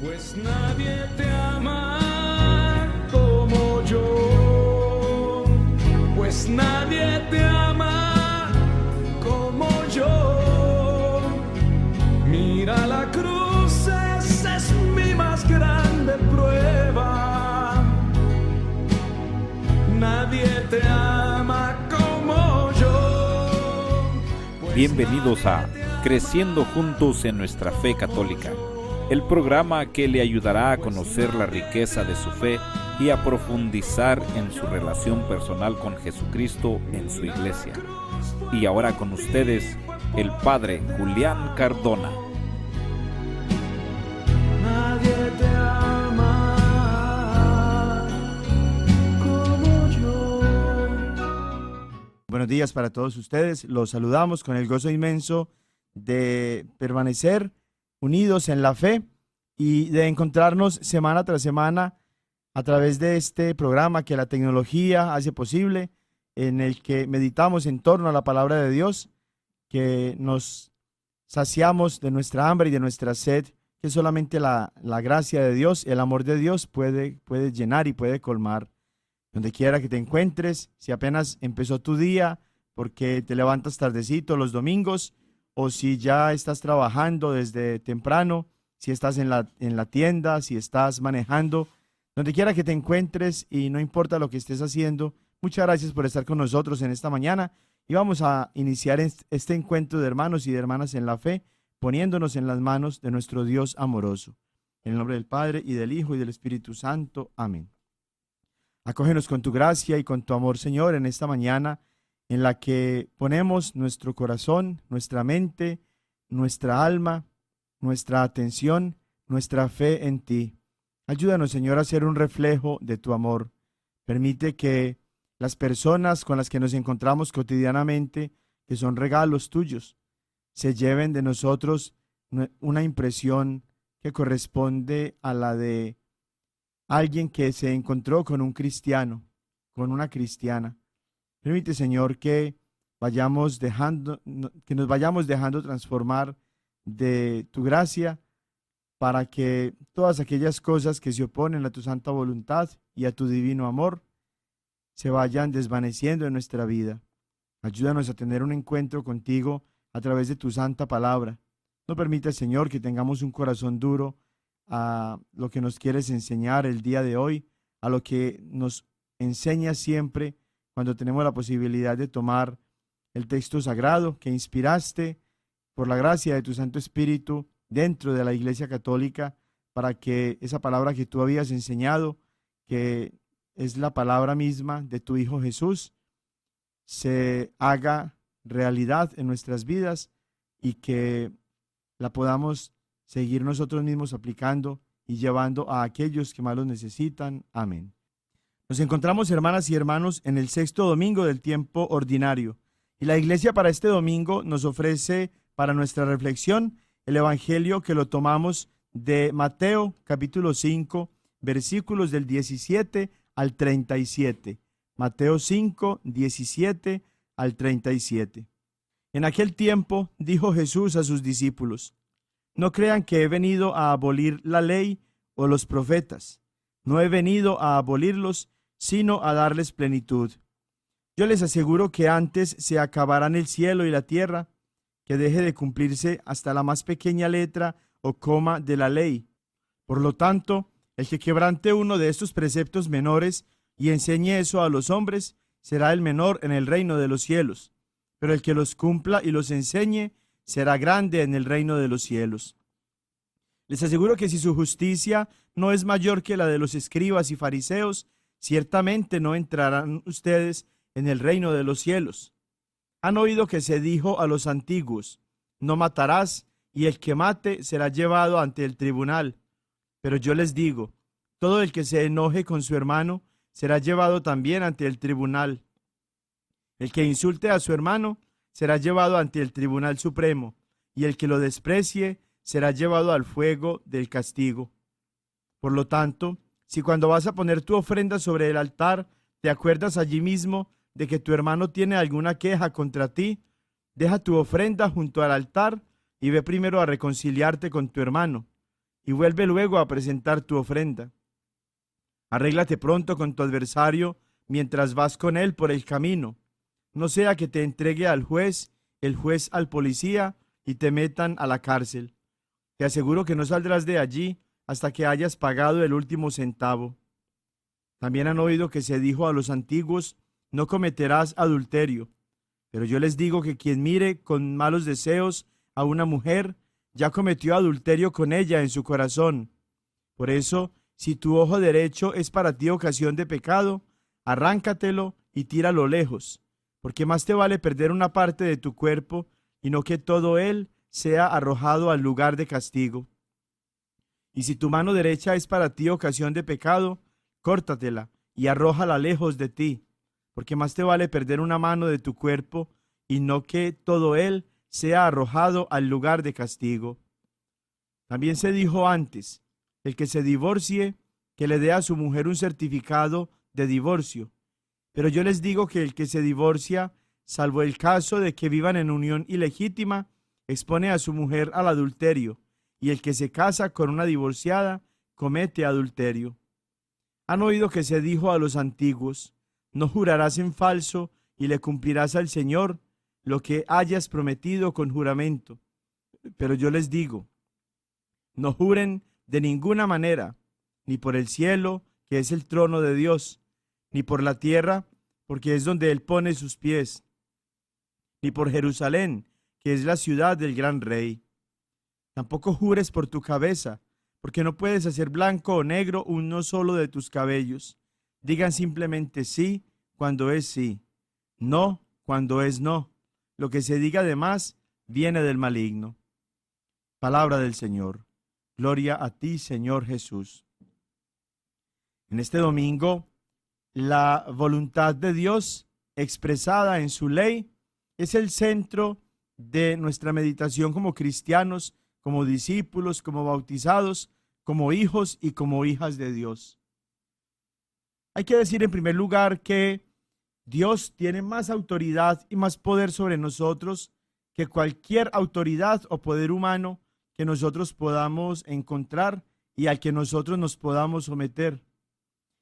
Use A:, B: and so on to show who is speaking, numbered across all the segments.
A: Pues nadie te ama como yo, pues nadie te ama como yo. Mira la cruz, esa es mi más grande prueba. Nadie te ama como yo.
B: Bienvenidos a Creciendo Juntos en Nuestra Fe Católica, el programa que le ayudará a conocer la riqueza de su fe y a profundizar en su relación personal con Jesucristo en su iglesia. Y ahora con ustedes, el Padre Julián Cardona.
A: Nadie te ama como yo.
C: Buenos días para todos ustedes. Los saludamos con el gozo inmenso de permanecer unidos en la fe y de encontrarnos semana tras semana a través de este programa que la tecnología hace posible, en el que meditamos en torno a la palabra de Dios, que nos saciamos de nuestra hambre y de nuestra sed, que solamente la gracia de Dios, el amor de Dios puede llenar y puede colmar. Donde quiera que te encuentres, si apenas empezó tu día porque te levantas tardecito los domingos, o si ya estás trabajando desde temprano, si estás en la tienda, si estás manejando, donde quiera que te encuentres y no importa lo que estés haciendo, muchas gracias por estar con nosotros en esta mañana y vamos a iniciar este encuentro de hermanos y de hermanas en la fe, poniéndonos en las manos de nuestro Dios amoroso. En el nombre del Padre y del Hijo y del Espíritu Santo. Amén. Acógenos con tu gracia y con tu amor, Señor, en esta mañana en la que ponemos nuestro corazón, nuestra mente, nuestra alma, nuestra atención, nuestra fe en ti. Ayúdanos, Señor, a ser un reflejo de tu amor. Permite que las personas con las que nos encontramos cotidianamente, que son regalos tuyos, se lleven de nosotros una impresión que corresponde a la de alguien que se encontró con un cristiano, con una cristiana. Permite, Señor, que nos vayamos dejando transformar de tu gracia para que todas aquellas cosas que se oponen a tu santa voluntad y a tu divino amor se vayan desvaneciendo en nuestra vida. Ayúdanos a tener un encuentro contigo a través de tu santa palabra. No permita, Señor, que tengamos un corazón duro a lo que nos quieres enseñar el día de hoy, a lo que nos enseñas siempre cuando tenemos la posibilidad de tomar el texto sagrado que inspiraste por la gracia de tu Santo Espíritu dentro de la Iglesia Católica, para que esa palabra que tú habías enseñado, que es la palabra misma de tu Hijo Jesús, se haga realidad en nuestras vidas y que la podamos seguir nosotros mismos aplicando y llevando a aquellos que más lo necesitan. Amén. Nos encontramos, hermanas y hermanos, en el sexto domingo del tiempo ordinario y la Iglesia para este domingo nos ofrece para nuestra reflexión el Evangelio que lo tomamos de Mateo capítulo 5 versículos del 17 al 37. Mateo 5, 17 al 37. En aquel tiempo dijo Jesús a sus discípulos: no crean que he venido a abolir la ley o los profetas. No he venido a abolirlos, sino a darles plenitud. Yo les aseguro que antes se acabarán el cielo y la tierra, que deje de cumplirse hasta la más pequeña letra o coma de la ley. Por lo tanto, el que quebrante uno de estos preceptos menores y enseñe eso a los hombres, será el menor en el reino de los cielos. Pero el que los cumpla y los enseñe, será grande en el reino de los cielos. Les aseguro que si su justicia no es mayor que la de los escribas y fariseos, ciertamente no entrarán ustedes en el reino de los cielos. Han oído que se dijo a los antiguos: no matarás, y el que mate será llevado ante el tribunal. Pero yo les digo, todo el que se enoje con su hermano será llevado también ante el tribunal. El que insulte a su hermano será llevado ante el Tribunal Supremo, y el que lo desprecie será llevado al fuego del castigo. Por lo tanto, si cuando vas a poner tu ofrenda sobre el altar, te acuerdas allí mismo de que tu hermano tiene alguna queja contra ti, deja tu ofrenda junto al altar y ve primero a reconciliarte con tu hermano. y vuelve luego a presentar tu ofrenda. Arréglate pronto con tu adversario mientras vas con él por el camino, no sea que te entregue al juez, el juez al policía y te metan a la cárcel. Te aseguro que no saldrás de allí hasta que hayas pagado el último centavo. También han oído que se dijo a los antiguos: no cometerás adulterio. Pero yo les digo que quien mire con malos deseos a una mujer, ya cometió adulterio con ella en su corazón. Por eso, si tu ojo derecho es para ti ocasión de pecado, arráncatelo y tíralo lejos, porque más te vale perder una parte de tu cuerpo y no que todo él sea arrojado al lugar de castigo. Y si tu mano derecha es para ti ocasión de pecado, córtatela y arrójala lejos de ti, porque más te vale perder una mano de tu cuerpo y no que todo él sea arrojado al lugar de castigo. También se dijo antes: el que se divorcie, que le dé a su mujer un certificado de divorcio. Pero yo les digo que el que se divorcia, salvo el caso de que vivan en unión ilegítima, expone a su mujer al adulterio, y el que se casa con una divorciada comete adulterio. Han oído que se dijo a los antiguos: no jurarás en falso y le cumplirás al Señor lo que hayas prometido con juramento. Pero yo les digo: no juren de ninguna manera, ni por el cielo, que es el trono de Dios, ni por la tierra, porque es donde Él pone sus pies, ni por Jerusalén, que es la ciudad del gran Rey. Tampoco jures por tu cabeza, porque no puedes hacer blanco o negro uno solo de tus cabellos. Digan simplemente sí cuando es sí, no cuando es no. Lo que se diga de más viene del maligno. Palabra del Señor. Gloria a ti, Señor Jesús. En este domingo, la voluntad de Dios expresada en su ley es el centro de nuestra meditación como cristianos, como discípulos, como bautizados, como hijos y como hijas de Dios. Hay que decir en primer lugar que Dios tiene más autoridad y más poder sobre nosotros que cualquier autoridad o poder humano que nosotros podamos encontrar y al que nosotros nos podamos someter.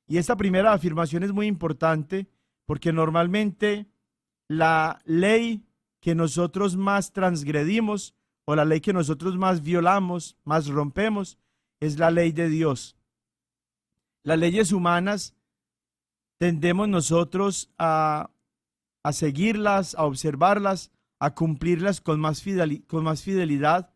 C: Y esta primera afirmación es muy importante porque normalmente la ley que nosotros más transgredimos o la ley que nosotros más violamos, más rompemos, es la ley de Dios. Las leyes humanas tendemos nosotros a seguirlas, a observarlas, a cumplirlas con más fidelidad,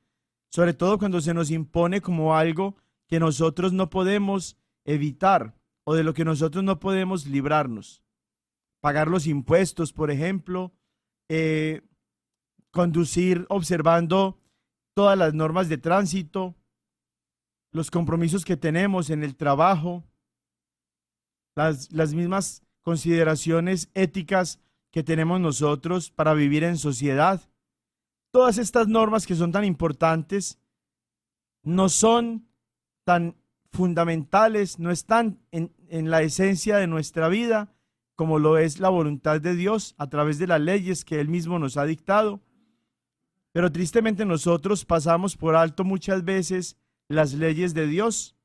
C: sobre todo cuando se nos impone como algo que nosotros no podemos evitar o de lo que nosotros no podemos librarnos. Pagar los impuestos, por ejemplo, conducir observando todas las normas de tránsito, los compromisos que tenemos en el trabajo, las mismas consideraciones éticas que tenemos nosotros para vivir en sociedad. Todas estas normas que son tan importantes no son tan fundamentales, no están en la esencia de nuestra vida como lo es la voluntad de Dios a través de las leyes que Él mismo nos ha dictado. Pero tristemente nosotros pasamos por alto muchas veces las leyes de Dios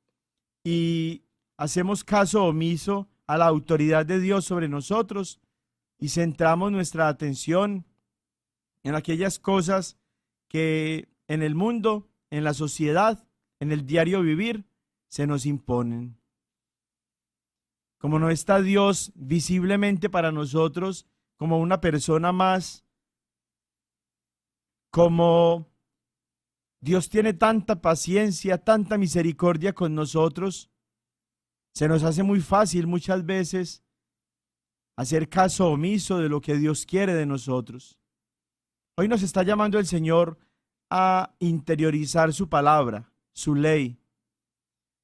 C: y hacemos caso omiso a la autoridad de Dios sobre nosotros y centramos nuestra atención en aquellas cosas que en el mundo, en la sociedad, en el diario vivir, se nos imponen. Como no está Dios visiblemente para nosotros como una persona más, como Dios tiene tanta paciencia, tanta misericordia con nosotros, se nos hace muy fácil muchas veces hacer caso omiso de lo que Dios quiere de nosotros. Hoy nos está llamando el Señor a interiorizar su palabra, su ley.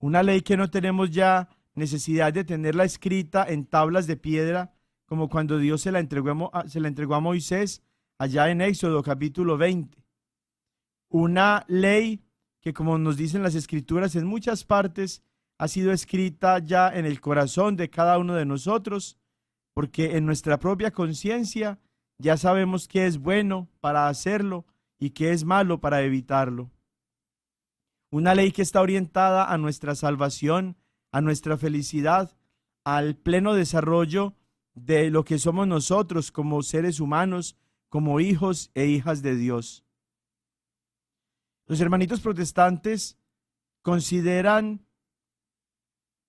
C: Una ley que no tenemos ya necesidad de tenerla escrita en tablas de piedra, como cuando Dios se la entregó a Moisés allá en Éxodo capítulo 20. Una ley que, como nos dicen las Escrituras, en muchas partes ha sido escrita ya en el corazón de cada uno de nosotros, porque en nuestra propia conciencia ya sabemos qué es bueno para hacerlo y qué es malo para evitarlo. una ley que está orientada a nuestra salvación, a nuestra felicidad, al pleno desarrollo de lo que somos nosotros como seres humanos, como hijos e hijas de Dios. Los hermanitos protestantes consideran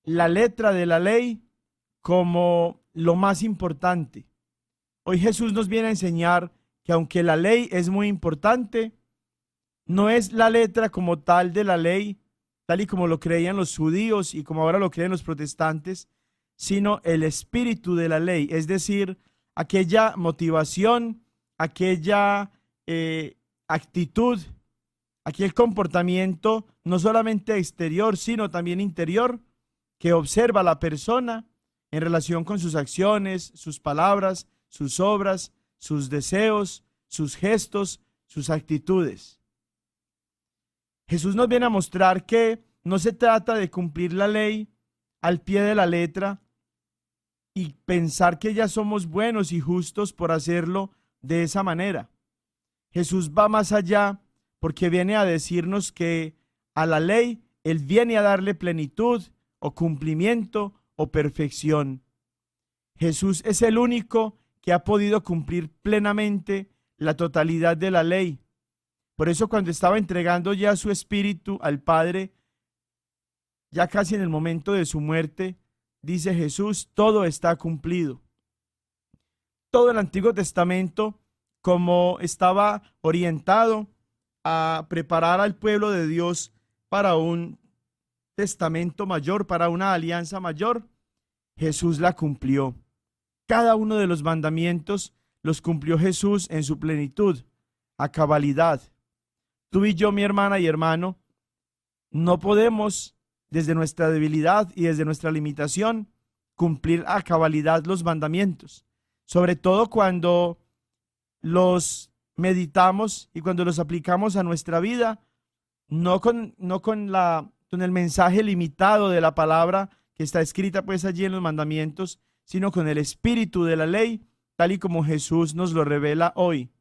C: la letra de la ley como lo más importante. Hoy Jesús nos viene a enseñar que aunque la ley es muy importante, no es la letra como tal de la ley, tal y como lo creían los judíos y como ahora lo creen los protestantes, sino el espíritu de la ley, es decir, aquella motivación, aquella actitud, aquel comportamiento, no solamente exterior, sino también interior, que observa a la persona en relación con sus acciones, sus palabras, sus obras, sus deseos, sus gestos, sus actitudes. Jesús nos viene a mostrar que no se trata de cumplir la ley al pie de la letra y pensar que ya somos buenos y justos por hacerlo de esa manera. Jesús va más allá porque viene a decirnos que a la ley Él viene a darle plenitud o cumplimiento o perfección. Jesús es el único que ha podido cumplir plenamente la totalidad de la ley. Por eso cuando estaba entregando ya su espíritu al Padre, ya casi en el momento de su muerte, dice Jesús, todo está cumplido. Todo el Antiguo Testamento, como estaba orientado a preparar al pueblo de Dios para un testamento mayor, para una alianza mayor, Jesús la cumplió. Cada uno de los mandamientos los cumplió Jesús en su plenitud, a cabalidad. Tú y yo, mi hermana y hermano, no podemos, desde nuestra debilidad y desde nuestra limitación, cumplir a cabalidad los mandamientos, sobre todo cuando los meditamos y cuando los aplicamos a nuestra vida, no con el mensaje limitado de la palabra que está escrita pues allí en los mandamientos, sino con el espíritu de la ley, tal y como Jesús nos lo revela hoy.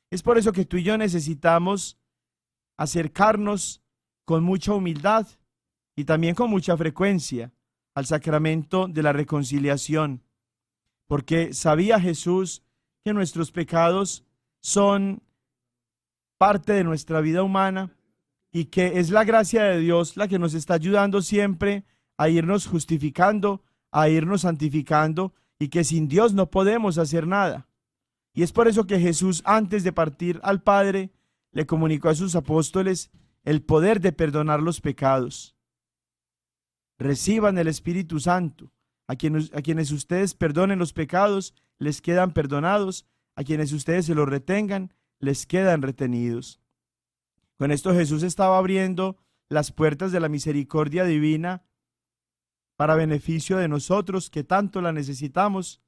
C: Es por eso que tú y yo necesitamos acercarnos con mucha humildad y también con mucha frecuencia al sacramento de la reconciliación, porque sabía Jesús que nuestros pecados son parte de nuestra vida humana y que es la gracia de Dios la que nos está ayudando siempre a irnos justificando, a irnos santificando, y que sin Dios no podemos hacer nada. Y es por eso que Jesús, antes de partir al Padre, le comunicó a sus apóstoles el poder de perdonar los pecados. Reciban el Espíritu Santo. A quienes ustedes perdonen los pecados, les quedan perdonados. A quienes ustedes se los retengan, les quedan retenidos. Con esto Jesús estaba abriendo las puertas de la misericordia divina para beneficio de nosotros que tanto la necesitamos,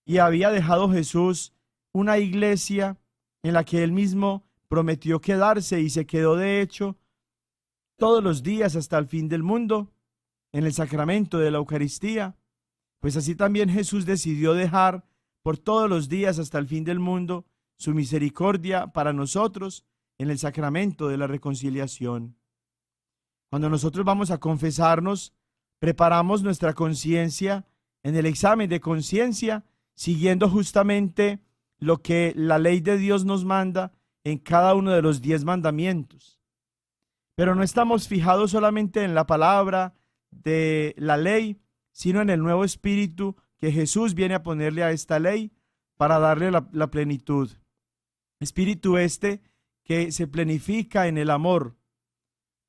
C: y había dejado Jesús una iglesia en la que él mismo prometió quedarse y se quedó de hecho todos los días hasta el fin del mundo en el sacramento de la Eucaristía. Pues así también Jesús decidió dejar por todos los días hasta el fin del mundo su misericordia para nosotros en el sacramento de la reconciliación. Cuando nosotros vamos a confesarnos, preparamos nuestra conciencia en el examen de conciencia, siguiendo justamente lo que la ley de Dios nos manda en cada uno de los 10 mandamientos. Pero no estamos fijados solamente en la palabra de la ley, sino en el nuevo espíritu que Jesús viene a ponerle a esta ley para darle la plenitud. Espíritu este que se plenifica en el amor,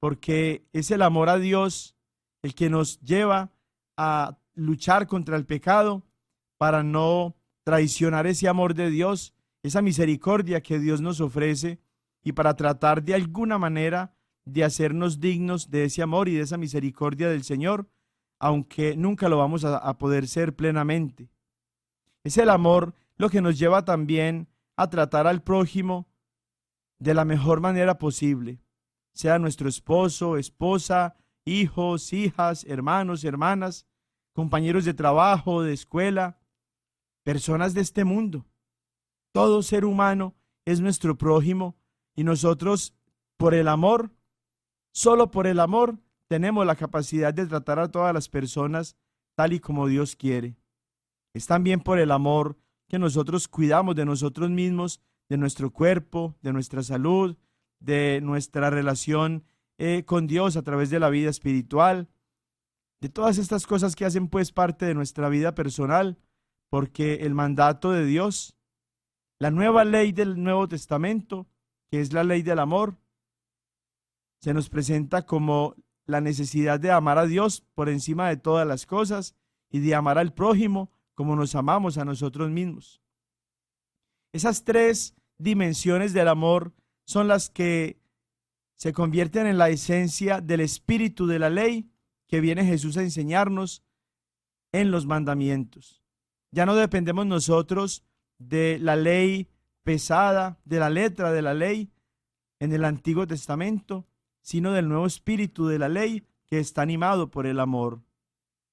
C: porque es el amor a Dios el que nos lleva a luchar contra el pecado para no traicionar ese amor de Dios, esa misericordia que Dios nos ofrece, y para tratar de alguna manera de hacernos dignos de ese amor y de esa misericordia del Señor, aunque nunca lo vamos a poder ser plenamente. Es el amor lo que nos lleva también a tratar al prójimo de la mejor manera posible, sea nuestro esposo, esposa, hijos, hijas, hermanos, hermanas, compañeros de trabajo, de escuela, personas de este mundo. Todo ser humano es nuestro prójimo y nosotros, por el amor, Solo por el amor tenemos la capacidad de tratar a todas las personas tal y como Dios quiere. Es también por el amor que nosotros cuidamos de nosotros mismos, de nuestro cuerpo, de nuestra salud, de nuestra relación con Dios a través de la vida espiritual, de todas estas cosas que hacen pues parte de nuestra vida personal, porque el mandato de Dios, la nueva ley del Nuevo Testamento, que es la ley del amor, se nos presenta como la necesidad de amar a Dios por encima de todas las cosas y de amar al prójimo como nos amamos a nosotros mismos. Esas tres dimensiones del amor son las que se convierten en la esencia del espíritu de la ley que viene Jesús a enseñarnos en los mandamientos. Ya no dependemos nosotros de la ley pesada, de la letra de la ley en el Antiguo Testamento, sino del nuevo espíritu de la ley que está animado por el amor.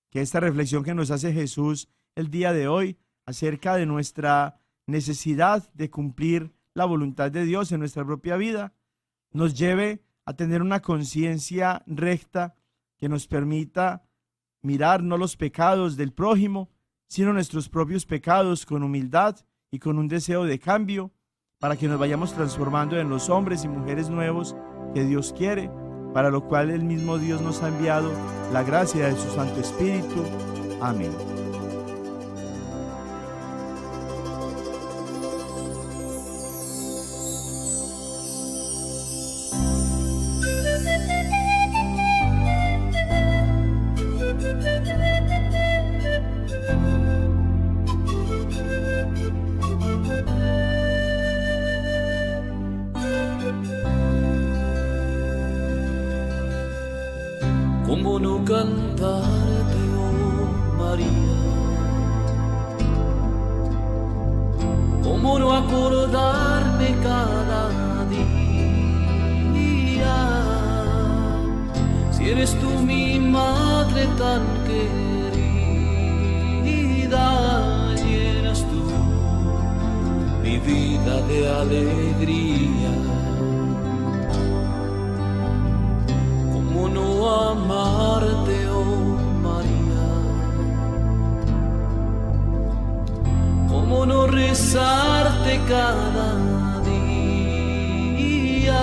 C: Que esta reflexión que nos hace Jesús el día de hoy acerca de nuestra necesidad de cumplir la voluntad de Dios en nuestra propia vida, nos lleve a tener una conciencia recta que nos permita mirar no los pecados del prójimo, sino nuestros propios pecados con humildad y con un deseo de cambio, para que nos vayamos transformando en los hombres y mujeres nuevos que Dios quiere, para lo cual el mismo Dios nos ha enviado la gracia de su Santo Espíritu. Amén.
A: ¿Cómo no cantarte, oh María? ¿Cómo no acordarme cada día? Si eres tú mi madre tan querida, llenas tú mi vida de alegría. ¿Cómo no amarte, oh María? ¿Cómo no rezarte cada día?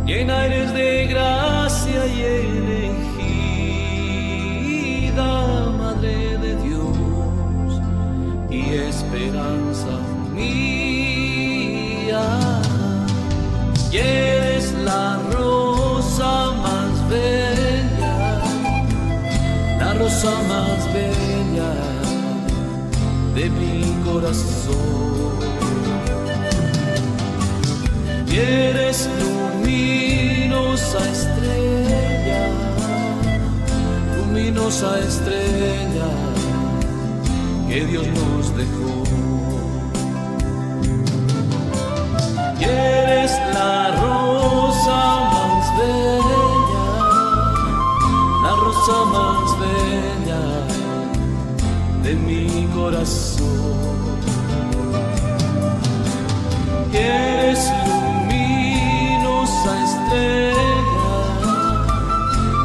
A: Llena eres de gracia y elegida, Madre de Dios y esperanza mía. Y eres la rosa más bella, la rosa más bella de mi corazón. Y eres luminosa estrella, luminosa estrella que Dios nos dejó. Y eres la rosa más bella, la rosa más bella de mi corazón. Y eres luminosa estrella,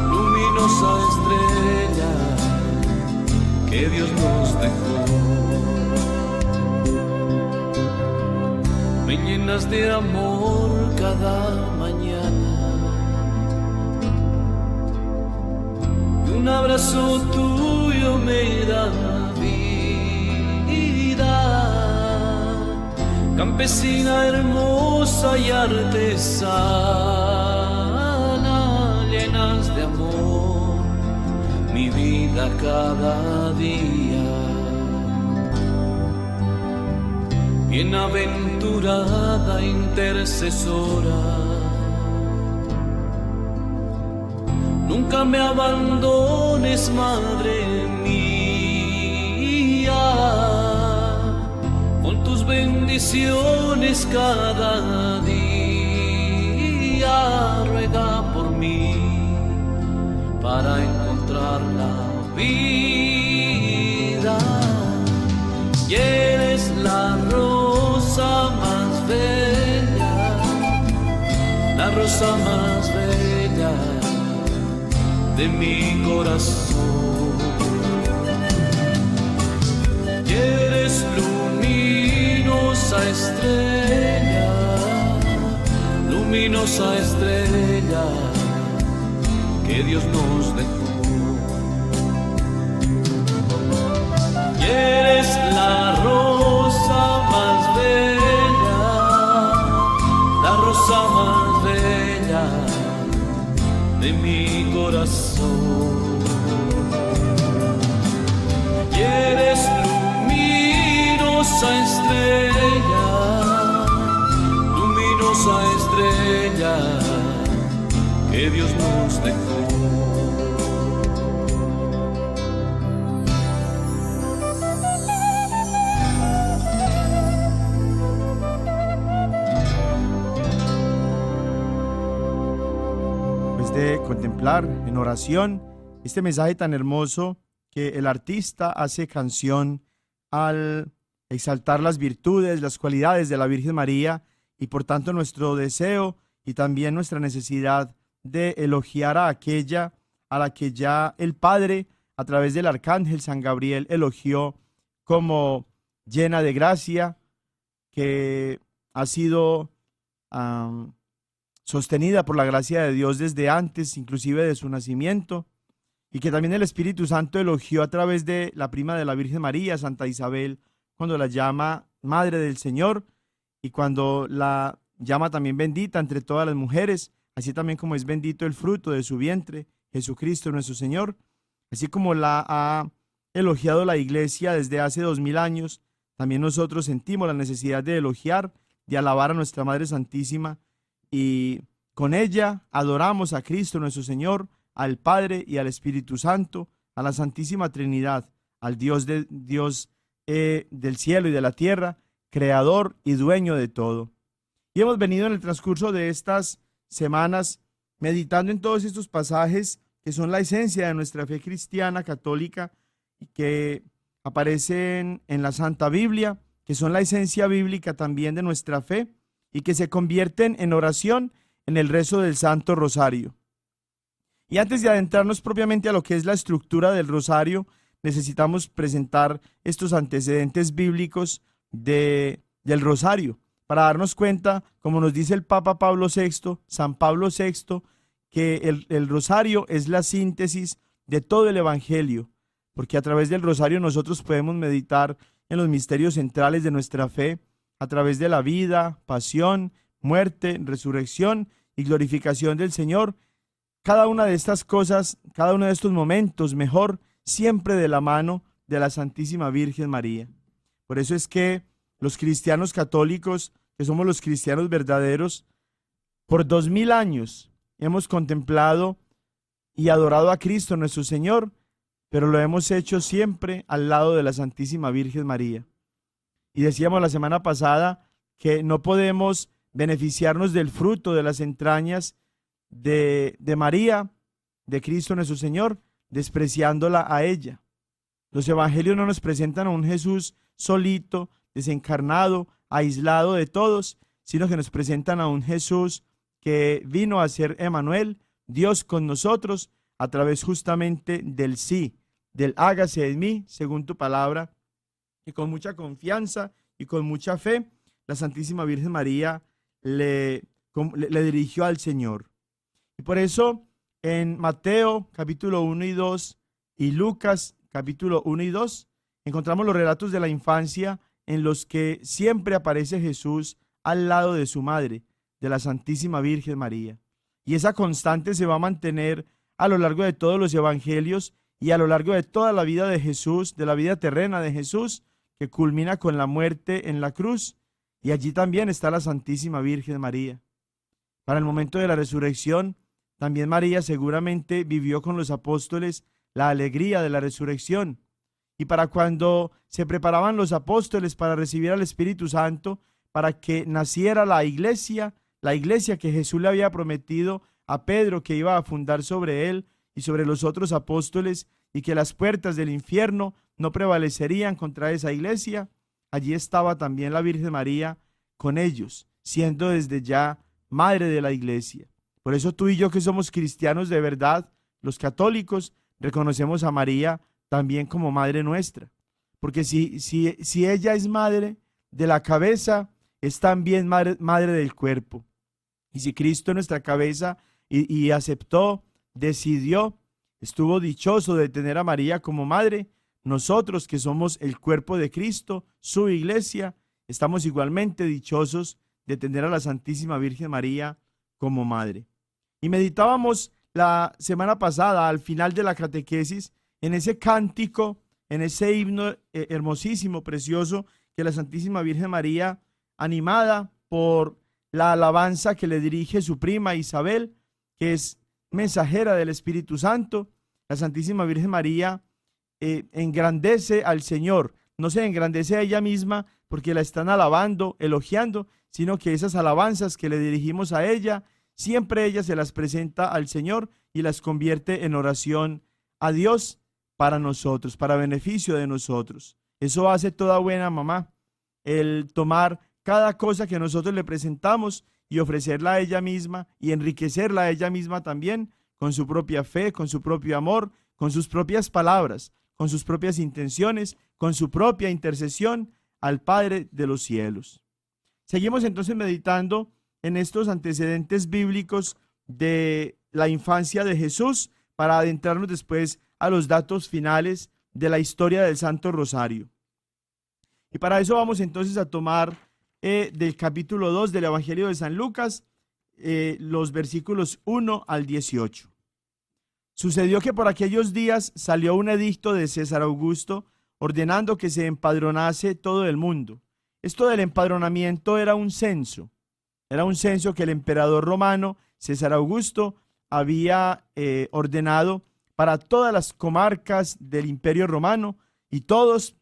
A: luminosa estrella que Dios nos dejó. Me llenas de amor cada mañana y un abrazo tuyo me da vida. Campesina hermosa y artesana, llenas de amor mi vida cada día. Bienaventurada intercesora, nunca me abandones, Madre mía, con tus bendiciones cada día, ruega por mí para encontrar la vida. Y eres la rosa más bella, la rosa rosa más bella de mi corazón. Y eres luminosa estrella, luminosa estrella que Dios nos dejó. Y eres la rosa más bella, la rosa más bella de mi corazón. Y eres luminosa estrella, luminosa estrella que Dios nos dejó.
C: De contemplar en oración este mensaje tan hermoso que el artista hace canción al exaltar las virtudes, las cualidades de la Virgen María, y por tanto nuestro deseo y también nuestra necesidad de elogiar a aquella a la que ya el Padre a través del arcángel San Gabriel elogió como llena de gracia, que ha sido sostenida por la gracia de Dios desde antes, inclusive de su nacimiento, y que también el Espíritu Santo elogió a través de la prima de la Virgen María, Santa Isabel, cuando la llama Madre del Señor, y cuando la llama también bendita entre todas las mujeres, así también como es bendito el fruto de su vientre, Jesucristo nuestro Señor, así como la ha elogiado la Iglesia desde hace 2000 años, también nosotros sentimos la necesidad de elogiar, de alabar a nuestra Madre Santísima, y con ella adoramos a Cristo nuestro Señor, al Padre y al Espíritu Santo, a la Santísima Trinidad, al Dios del cielo y de la tierra, creador y dueño de todo. Y hemos venido en el transcurso de estas semanas meditando en todos estos pasajes que son la esencia de nuestra fe cristiana católica y que aparecen en la Santa Biblia, que son la esencia bíblica también de nuestra fe, y que se convierten en oración en el rezo del Santo Rosario. Y antes de adentrarnos propiamente a lo que es la estructura del rosario, necesitamos presentar estos antecedentes bíblicos del rosario, para darnos cuenta, como nos dice el Papa Pablo VI, San Pablo VI, que el rosario es la síntesis de todo el Evangelio, porque a través del rosario nosotros podemos meditar en los misterios centrales de nuestra fe, a través de la vida, pasión, muerte, resurrección y glorificación del Señor. Cada una de estas cosas, cada uno de estos momentos, mejor, siempre de la mano de la Santísima Virgen María. Por eso es que los cristianos católicos, que somos los cristianos verdaderos, por 2000 años hemos contemplado y adorado a Cristo nuestro Señor, pero lo hemos hecho siempre al lado de la Santísima Virgen María. Y decíamos la semana pasada que no podemos beneficiarnos del fruto de las entrañas de María, de Cristo nuestro Señor, despreciándola a ella. Los evangelios no nos presentan a un Jesús solito, desencarnado, aislado de todos, sino que nos presentan a un Jesús que vino a ser Emmanuel, Dios con nosotros, a través justamente del sí, del hágase en mí, según tu palabra. Y con mucha confianza y con mucha fe, la Santísima Virgen María le dirigió al Señor. Y por eso en Mateo capítulo 1 y 2 y Lucas capítulo 1 y 2 encontramos los relatos de la infancia en los que siempre aparece Jesús al lado de su madre, de la Santísima Virgen María. Y esa constante se va a mantener a lo largo de todos los evangelios y a lo largo de toda la vida de Jesús, de la vida terrena de Jesús, que culmina con la muerte en la cruz, y allí también está la Santísima Virgen María. Para el momento de la resurrección, también María seguramente vivió con los apóstoles la alegría de la resurrección, y para cuando se preparaban los apóstoles para recibir al Espíritu Santo, para que naciera la iglesia que Jesús le había prometido a Pedro que iba a fundar sobre él y sobre los otros apóstoles, y que las puertas del infierno no prevalecerían contra esa iglesia, allí estaba también la Virgen María con ellos, siendo desde ya madre de la iglesia. Por eso tú y yo, que somos cristianos de verdad, los católicos, reconocemos a María también como madre nuestra. Porque si ella es madre de la cabeza, es también madre del cuerpo. Y si Cristo es nuestra cabeza y aceptó, decidió, estuvo dichoso de tener a María como madre, nosotros que somos el cuerpo de Cristo, su iglesia, estamos igualmente dichosos de tener a la Santísima Virgen María como madre. Y meditábamos la semana pasada, al final de la catequesis, en ese cántico, en ese himno hermosísimo, precioso, que la Santísima Virgen María, animada por la alabanza que le dirige su prima Isabel, que es mensajera del Espíritu Santo, la Santísima Virgen María engrandece al Señor. No se engrandece a ella misma porque la están alabando, elogiando, sino que esas alabanzas que le dirigimos a ella, siempre ella se las presenta al Señor y las convierte en oración a Dios para nosotros, para beneficio de nosotros. Eso hace toda buena mamá, el tomar cada cosa que nosotros le presentamos y ofrecerla a ella misma y enriquecerla a ella misma también con su propia fe, con su propio amor, con sus propias palabras, con sus propias intenciones, con su propia intercesión al Padre de los cielos. Seguimos entonces meditando en estos antecedentes bíblicos de la infancia de Jesús para adentrarnos después a los datos finales de la historia del Santo Rosario. Y para eso vamos entonces a tomar del capítulo 2 del Evangelio de San Lucas, los versículos 1 al 18. Sucedió que por aquellos días salió un edicto de César Augusto ordenando que se empadronase todo el mundo. Esto del empadronamiento era un censo que el emperador romano César Augusto había ordenado para todas las comarcas del Imperio Romano, y todos,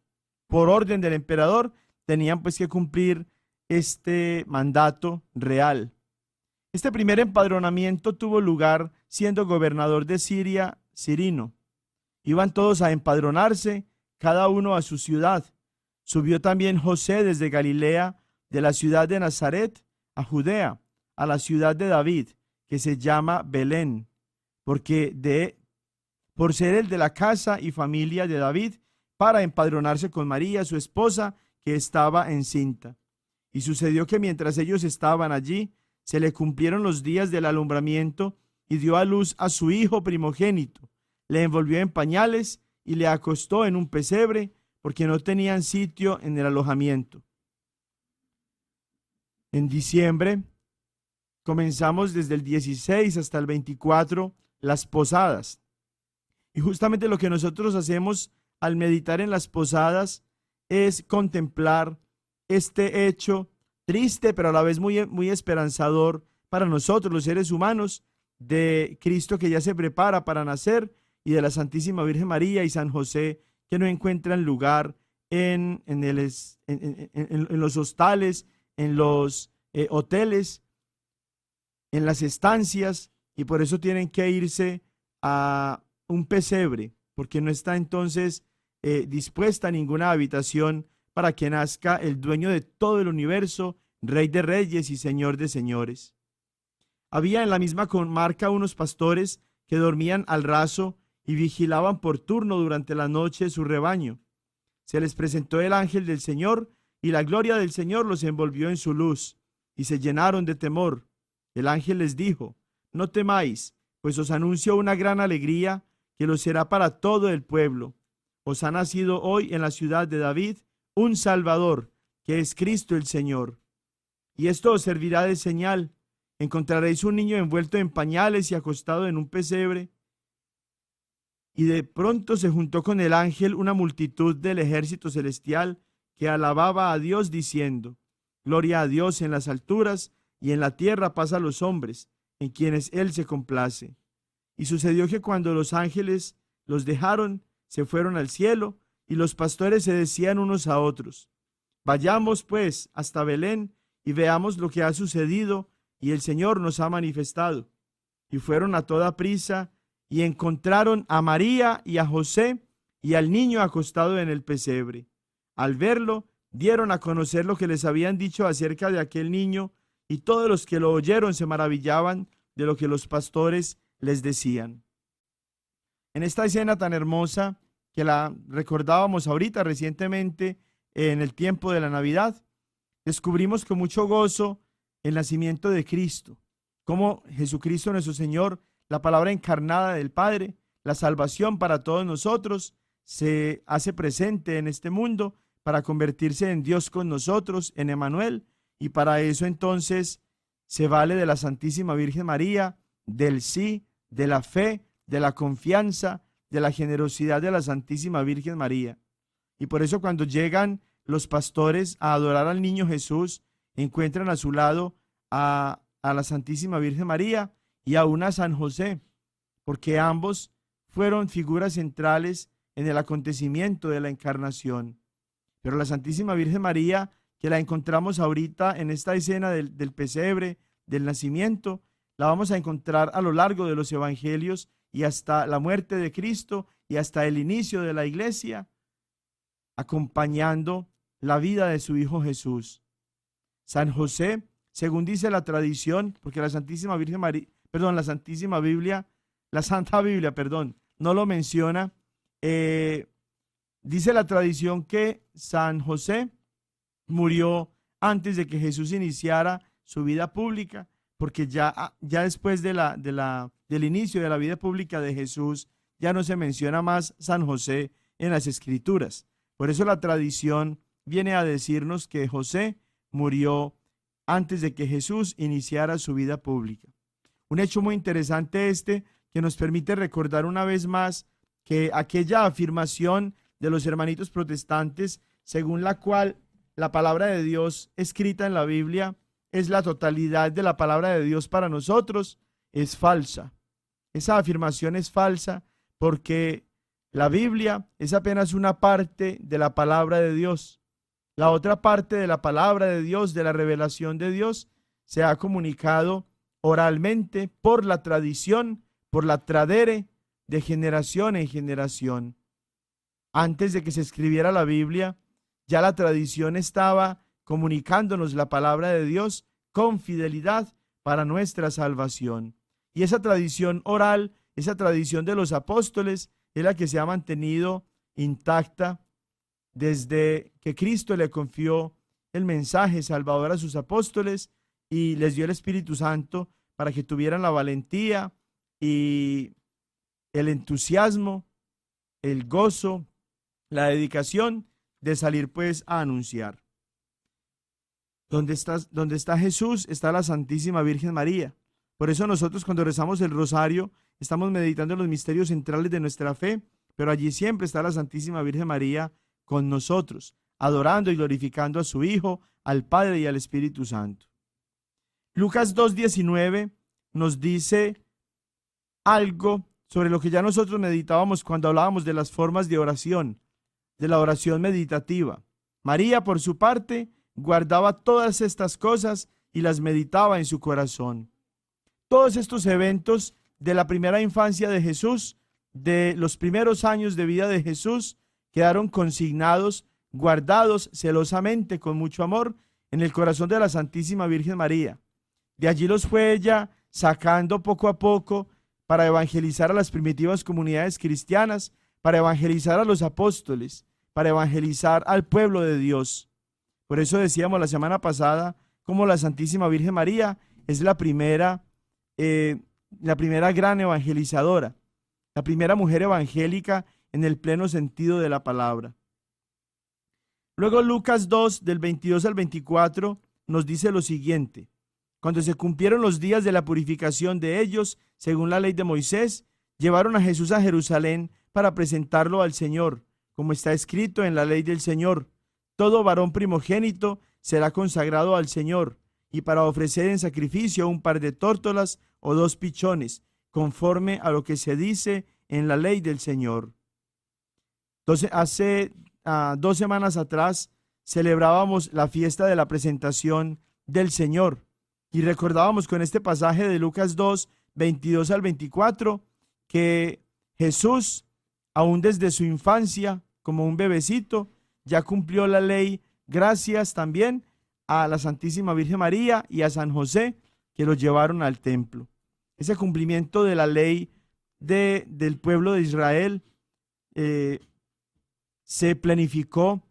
C: por orden del emperador, tenían pues que cumplir este mandato real. Este primer empadronamiento tuvo lugar siendo gobernador de Siria Cirino. Iban todos a empadronarse, cada uno a su ciudad. Subió también José desde Galilea, de la ciudad de Nazaret, a Judea, a la ciudad de David, que se llama Belén, por ser el de la casa y familia de David, para empadronarse con María, su esposa, que estaba encinta. Y sucedió que mientras ellos estaban allí, se le cumplieron los días del alumbramiento y dio a luz a su hijo primogénito. Le envolvió en pañales y le acostó en un pesebre, porque no tenían sitio en el alojamiento. En diciembre comenzamos desde el 16 hasta el 24 las posadas. Y justamente lo que nosotros hacemos al meditar en las posadas es contemplar este hecho triste, pero a la vez muy, muy esperanzador para nosotros, los seres humanos, de Cristo que ya se prepara para nacer, y de la Santísima Virgen María y San José, que no encuentran lugar en los hostales, en los hoteles, en las estancias, y por eso tienen que irse a un pesebre, porque no está entonces dispuesta ninguna habitación para que nazca el dueño de todo el universo, Rey de reyes y Señor de señores. Había en la misma comarca unos pastores que dormían al raso y vigilaban por turno durante la noche su rebaño. Se les presentó el ángel del Señor, y la gloria del Señor los envolvió en su luz, y se llenaron de temor. El ángel les dijo: no temáis, pues os anuncio una gran alegría que lo será para todo el pueblo. Os ha nacido hoy en la ciudad de David un Salvador, que es Cristo el Señor. Y esto os servirá de señal: encontraréis un niño envuelto en pañales y acostado en un pesebre. Y de pronto se juntó con el ángel una multitud del ejército celestial que alababa a Dios diciendo: gloria a Dios en las alturas, y en la tierra paz a los hombres, en quienes Él se complace. Y sucedió que cuando los ángeles los dejaron, se fueron al cielo, y los pastores se decían unos a otros: vayamos pues hasta Belén y veamos lo que ha sucedido y el Señor nos ha manifestado. Y fueron a toda prisa y encontraron a María y a José y al niño acostado en el pesebre. Al verlo, dieron a conocer lo que les habían dicho acerca de aquel niño, y todos los que lo oyeron se maravillaban de lo que los pastores les decían. En esta escena tan hermosa que la recordábamos ahorita recientemente en el tiempo de la Navidad, descubrimos con mucho gozo el nacimiento de Cristo, cómo Jesucristo nuestro Señor, la palabra encarnada del Padre, la salvación para todos nosotros, se hace presente en este mundo para convertirse en Dios con nosotros, en Emmanuel, y para eso entonces se vale de la Santísima Virgen María, del sí, de la fe, de la confianza, de la generosidad de la Santísima Virgen María. Y por eso cuando llegan los pastores a adorar al niño Jesús, encuentran a su lado a la Santísima Virgen María y aún a San José, porque ambos fueron figuras centrales en el acontecimiento de la encarnación. Pero la Santísima Virgen María, que la encontramos ahorita en esta escena del pesebre, del nacimiento, la vamos a encontrar a lo largo de los evangelios y hasta la muerte de Cristo y hasta el inicio de la iglesia, acompañando la vida de su Hijo Jesús. San José, según dice la tradición, porque la Santísima Virgen María, la Santísima Biblia, la Santa Biblia, no lo menciona, dice la tradición que San José murió antes de que Jesús iniciara su vida pública, porque ya después del inicio de la vida pública de Jesús, ya no se menciona más San José en las Escrituras. Por eso la tradición viene a decirnos que José murió antes de que Jesús iniciara su vida pública. Un hecho muy interesante que nos permite recordar una vez más que aquella afirmación de los hermanitos protestantes, según la cual la palabra de Dios escrita en la Biblia es la totalidad de la palabra de Dios para nosotros, es falsa. Esa afirmación es falsa porque la Biblia es apenas una parte de la palabra de Dios. La otra parte de la palabra de Dios, de la revelación de Dios, se ha comunicado oralmente por la tradición, por la tradere, de generación en generación. Antes de que se escribiera la Biblia, ya la tradición estaba comunicándonos la palabra de Dios con fidelidad para nuestra salvación. Y esa tradición oral, esa tradición de los apóstoles, es la que se ha mantenido intacta desde que Cristo le confió el mensaje salvador a sus apóstoles y les dio el Espíritu Santo para que tuvieran la valentía y el entusiasmo, el gozo, la dedicación de salir pues a anunciar. Donde está Jesús está la Santísima Virgen María. Por eso nosotros cuando rezamos el rosario estamos meditando en los misterios centrales de nuestra fe, pero allí siempre está la Santísima Virgen María con nosotros, adorando y glorificando a su Hijo, al Padre y al Espíritu Santo. Lucas 2:19 nos dice algo sobre lo que ya nosotros meditábamos cuando hablábamos de las formas de oración, de la oración meditativa. María, por su parte, guardaba todas estas cosas y las meditaba en su corazón. Todos estos eventos de la primera infancia de Jesús, de los primeros años de vida de Jesús, quedaron consignados, guardados celosamente con mucho amor en el corazón de la Santísima Virgen María. De allí los fue ella sacando poco a poco para evangelizar a las primitivas comunidades cristianas, para evangelizar a los apóstoles, para evangelizar al pueblo de Dios. Por eso decíamos la semana pasada cómo la Santísima Virgen María es la primera gran evangelizadora, la primera mujer evangélica en el pleno sentido de la palabra. Luego Lucas 2, del 22 al 24, nos dice lo siguiente: cuando se cumplieron los días de la purificación de ellos, según la ley de Moisés, llevaron a Jesús a Jerusalén para presentarlo al Señor, como está escrito en la ley del Señor: todo varón primogénito será consagrado al Señor, y para ofrecer en sacrificio un par de tórtolas o 2 pichones, conforme a lo que se dice en la ley del Señor. Entonces, hace 2 semanas atrás celebrábamos la fiesta de la presentación del Señor y recordábamos con este pasaje de Lucas 2, 22 al 24, que Jesús, aún desde su infancia, como un bebecito, ya cumplió la ley gracias también a la Santísima Virgen María y a San José, que lo llevaron al templo. ese cumplimiento de la ley del pueblo de Israel se planificó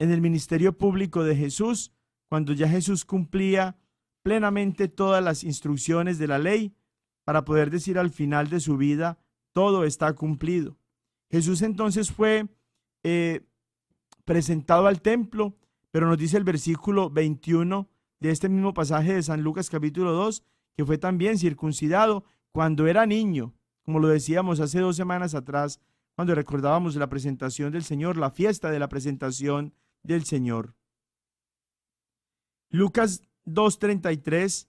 C: en el ministerio público de Jesús, cuando ya Jesús cumplía plenamente todas las instrucciones de la ley, para poder decir al final de su vida, todo está cumplido. Jesús entonces fue presentado al templo, pero nos dice el versículo 21 de este mismo pasaje de San Lucas capítulo 2, que fue también circuncidado cuando era niño, como lo decíamos hace 2 semanas atrás, cuando recordábamos la presentación del Señor, la fiesta de la presentación del Señor. Lucas 2:33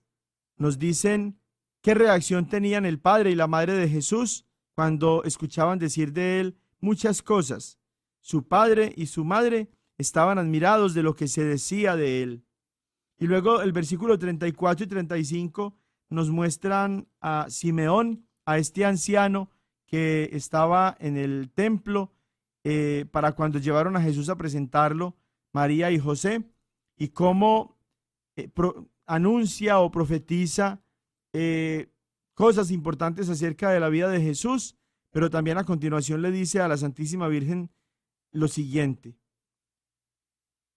C: nos dicen qué reacción tenían el padre y la madre de Jesús cuando escuchaban decir de él muchas cosas. Su padre y su madre estaban admirados de lo que se decía de él. Y luego el versículo 34 y 35 nos muestran a Simeón, a este anciano que estaba en el templo para cuando llevaron a Jesús a presentarlo, María y José, y cómo anuncia o profetiza cosas importantes acerca de la vida de Jesús, pero también a continuación le dice a la Santísima Virgen lo siguiente: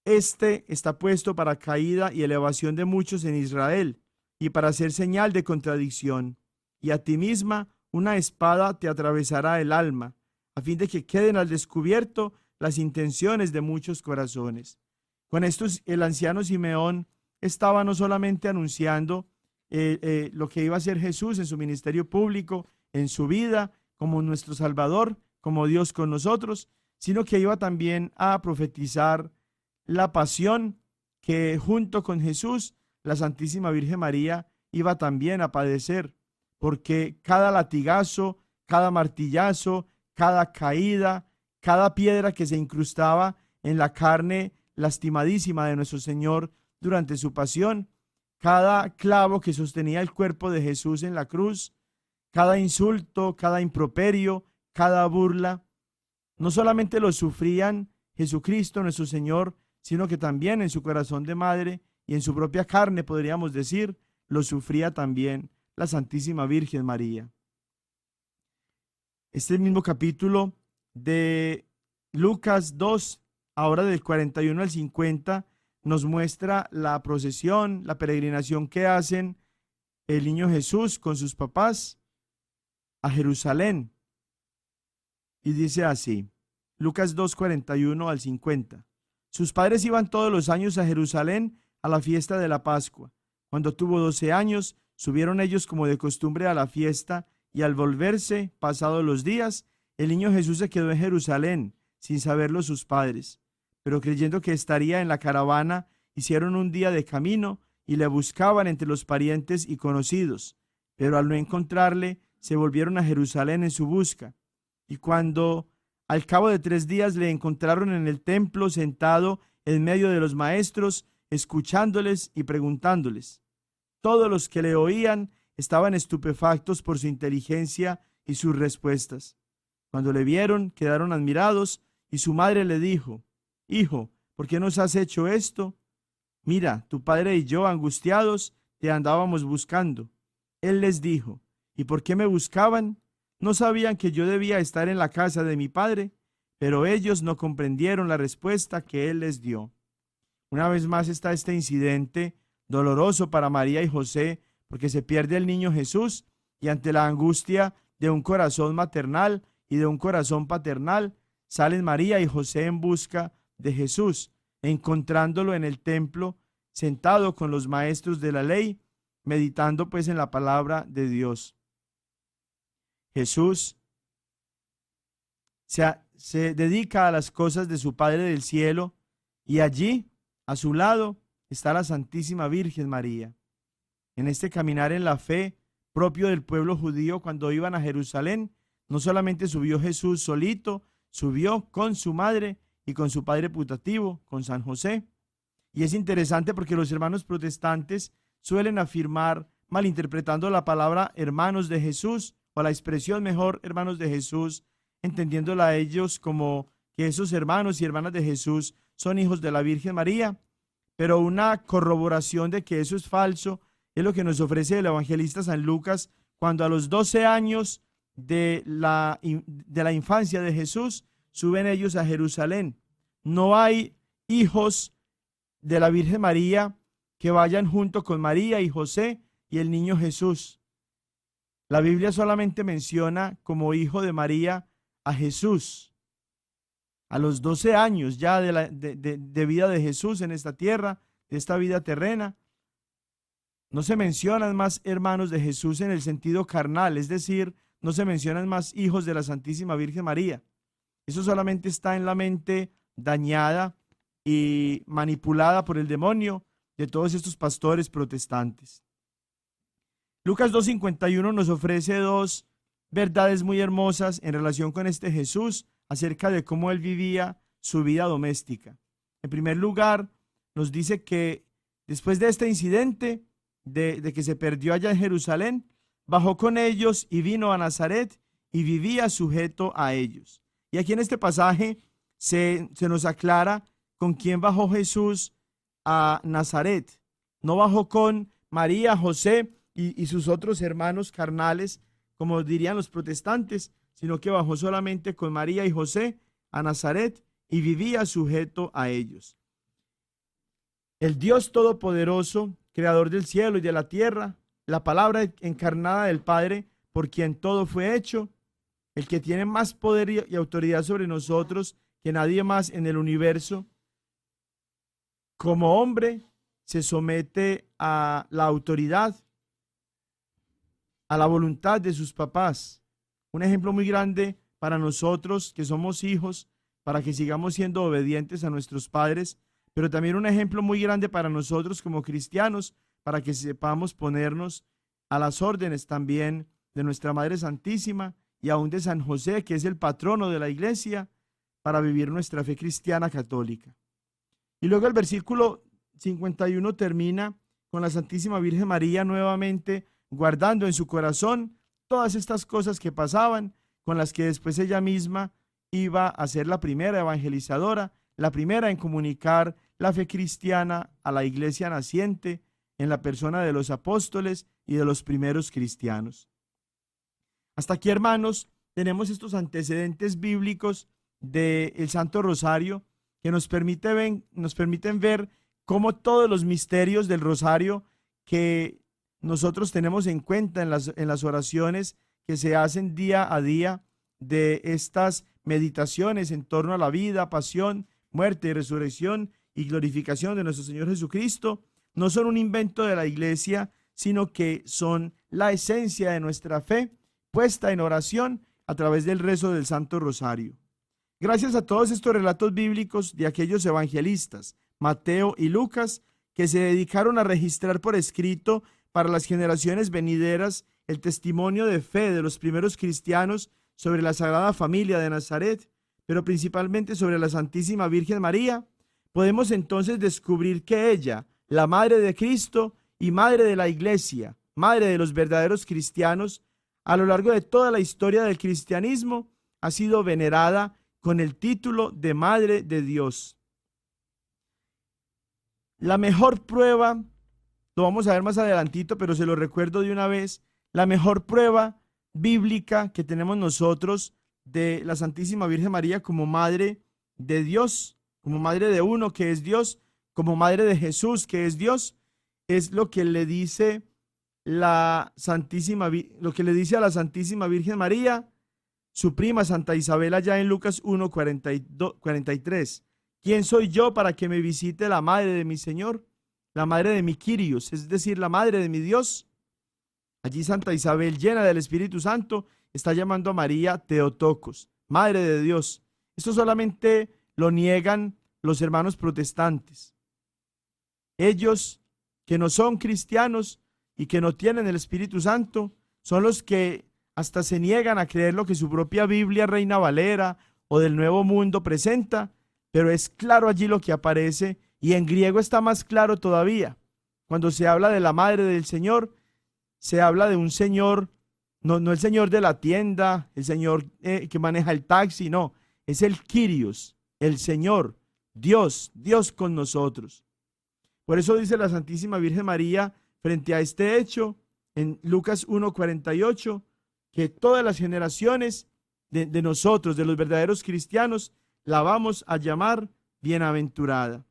C: este está puesto para caída y elevación de muchos en Israel, y para hacer señal de contradicción, y a ti misma una espada te atravesará el alma, a fin de que queden al descubierto las intenciones de muchos corazones. Con esto el anciano Simeón estaba no solamente anunciando lo que iba a hacer Jesús en su ministerio público, en su vida, como nuestro Salvador, como Dios con nosotros, sino que iba también a profetizar la pasión que junto con Jesús, la Santísima Virgen María iba también a padecer, porque cada latigazo, cada martillazo, cada caída, cada piedra que se incrustaba en la carne lastimadísima de nuestro Señor durante su pasión, cada clavo que sostenía el cuerpo de Jesús en la cruz, cada insulto, cada improperio, cada burla, no solamente lo sufrían Jesucristo nuestro Señor, sino que también en su corazón de madre y en su propia carne, podríamos decir, lo sufría también la Santísima Virgen María. Este mismo capítulo de Lucas 2, ahora del 41 al 50, nos muestra la procesión, la peregrinación que hacen el niño Jesús con sus papás a Jerusalén. Y dice así, Lucas 2, 41 al 50. Sus padres iban todos los años a Jerusalén a la fiesta de la Pascua. Cuando tuvo 12 años, subieron ellos como de costumbre a la fiesta, y al volverse, pasados los días, el niño Jesús se quedó en Jerusalén, sin saberlo sus padres. Pero creyendo que estaría en la caravana, hicieron un día de camino y le buscaban entre los parientes y conocidos. Pero al no encontrarle, se volvieron a Jerusalén en su busca. Y cuando al cabo de 3 días le encontraron en el templo sentado en medio de los maestros, escuchándoles y preguntándoles. Todos los que le oían estaban estupefactos por su inteligencia y sus respuestas. Cuando le vieron, quedaron admirados, y su madre le dijo: Hijo, ¿por qué nos has hecho esto? Mira, tu padre y yo, angustiados, te andábamos buscando. Él les dijo: ¿Y por qué me buscaban? ¿No sabían que yo debía estar en la casa de mi padre? Pero ellos no comprendieron la respuesta que él les dio. Una vez más está este incidente doloroso para María y José, porque se pierde el niño Jesús, y ante la angustia de un corazón maternal y de un corazón paternal, salen María y José en busca de Jesús, encontrándolo en el templo, sentado con los maestros de la ley, meditando pues en la palabra de Dios. Jesús se dedica a las cosas de su Padre del cielo, y allí, a su lado, está la Santísima Virgen María. En este caminar en la fe propio del pueblo judío, cuando iban a Jerusalén, no solamente subió Jesús solito, subió con su madre y con su padre putativo, con San José. Y es interesante porque los hermanos protestantes suelen afirmar, malinterpretando la palabra hermanos de Jesús, o la expresión mejor hermanos de Jesús, entendiéndola a ellos como que esos hermanos y hermanas de Jesús son hijos de la Virgen María. Pero una corroboración de que eso es falso es lo que nos ofrece el evangelista San Lucas cuando a los 12 años de la infancia de Jesús, suben ellos a Jerusalén. No hay hijos de la Virgen María que vayan junto con María y José y el niño Jesús. La Biblia solamente menciona como hijo de María a Jesús. A los 12 años ya de vida de Jesús en esta tierra, de esta vida terrena, no se mencionan más hermanos de Jesús en el sentido carnal, es decir, no se mencionan más hijos de la Santísima Virgen María. Eso solamente está en la mente dañada y manipulada por el demonio de todos estos pastores protestantes. Lucas 2:51 nos ofrece dos verdades muy hermosas en relación con este Jesús acerca de cómo él vivía su vida doméstica. En primer lugar, nos dice que después de este incidente de que se perdió allá en Jerusalén, bajó con ellos y vino a Nazaret y vivía sujeto a ellos. Y aquí en este pasaje se nos aclara con quién bajó Jesús a Nazaret. No bajó con María, José y sus otros hermanos carnales, como dirían los protestantes, sino que bajó solamente con María y José a Nazaret y vivía sujeto a ellos. El Dios Todopoderoso, creador del cielo y de la tierra, la palabra encarnada del Padre, por quien todo fue hecho, el que tiene más poder y autoridad sobre nosotros que nadie más en el universo, como hombre se somete a la autoridad, a la voluntad de sus papás. Un ejemplo muy grande para nosotros que somos hijos, para que sigamos siendo obedientes a nuestros padres, pero también un ejemplo muy grande para nosotros como cristianos, para que sepamos ponernos a las órdenes también de nuestra Madre Santísima y aún de San José, que es el patrono de la Iglesia, para vivir nuestra fe cristiana católica. Y luego el versículo 51 termina con la Santísima Virgen María nuevamente guardando en su corazón todas estas cosas que pasaban, con las que después ella misma iba a ser la primera evangelizadora, la primera en comunicar la fe cristiana a la iglesia naciente en la persona de los apóstoles y de los primeros cristianos. Hasta aquí, hermanos, tenemos estos antecedentes bíblicos del Santo Rosario que nos permiten ver cómo todos los misterios del Rosario que nosotros tenemos en cuenta en las oraciones que se hacen día a día de estas meditaciones en torno a la vida, pasión, muerte y resurrección y glorificación de nuestro Señor Jesucristo, no son un invento de la Iglesia, sino que son la esencia de nuestra fe puesta en oración a través del rezo del Santo Rosario. Gracias a todos estos relatos bíblicos de aquellos evangelistas, Mateo y Lucas, que se dedicaron a registrar por escrito para las generaciones venideras el testimonio de fe de los primeros cristianos sobre la Sagrada Familia de Nazaret, pero principalmente sobre la Santísima Virgen María, podemos entonces descubrir que ella, la Madre de Cristo y Madre de la Iglesia, Madre de los verdaderos cristianos, a lo largo de toda la historia del cristianismo, ha sido venerada con el título de Madre de Dios. La mejor prueba, lo vamos a ver más adelantito, pero se lo recuerdo de una vez, la mejor prueba bíblica que tenemos nosotros de la Santísima Virgen María como Madre de Dios, como Madre de uno que es Dios, como Madre de Jesús que es Dios, es lo que le dice a la Santísima Virgen María, su prima Santa Isabel, allá en Lucas 1:43. ¿Quién soy yo para que me visite la madre de mi Señor? La madre de mi Kyrios, es decir, la madre de mi Dios. Allí Santa Isabel, llena del Espíritu Santo, está llamando a María Theotokos, Madre de Dios. Esto solamente lo niegan los hermanos protestantes. Ellos que no son cristianos y que no tienen el Espíritu Santo son los que hasta se niegan a creer lo que su propia Biblia Reina Valera o del Nuevo Mundo presenta, pero es claro allí lo que aparece, y en griego está más claro todavía. Cuando se habla de la Madre del Señor, se habla de un Señor, no el Señor de la tienda, el Señor que maneja el taxi, no, es el Kyrios, el Señor, Dios con nosotros. Por eso dice la Santísima Virgen María frente a este hecho: en Lucas 1:48, que todas las generaciones de nosotros, de los verdaderos cristianos, la vamos a llamar bienaventurada.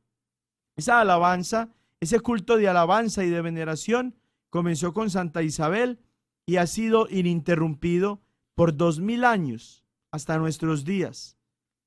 C: Esa alabanza, ese culto de alabanza y de veneración comenzó con Santa Isabel y ha sido ininterrumpido por 2000 años hasta nuestros días.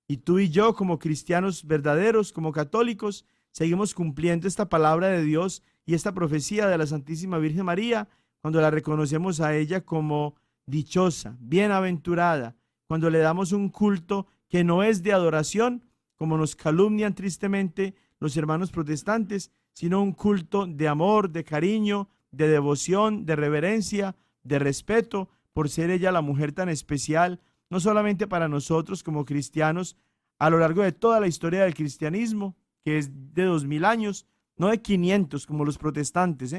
C: Y tú y yo, como cristianos verdaderos, como católicos, seguimos cumpliendo esta palabra de Dios y esta profecía de la Santísima Virgen María cuando la reconocemos a ella como dichosa, bienaventurada, cuando le damos un culto que no es de adoración, como nos calumnian tristemente los hermanos protestantes, sino un culto de amor, de cariño, de devoción, de reverencia, de respeto, por ser ella la mujer tan especial, no solamente para nosotros como cristianos, a lo largo de toda la historia del cristianismo, que es de 2000 años, no de 500 como los protestantes,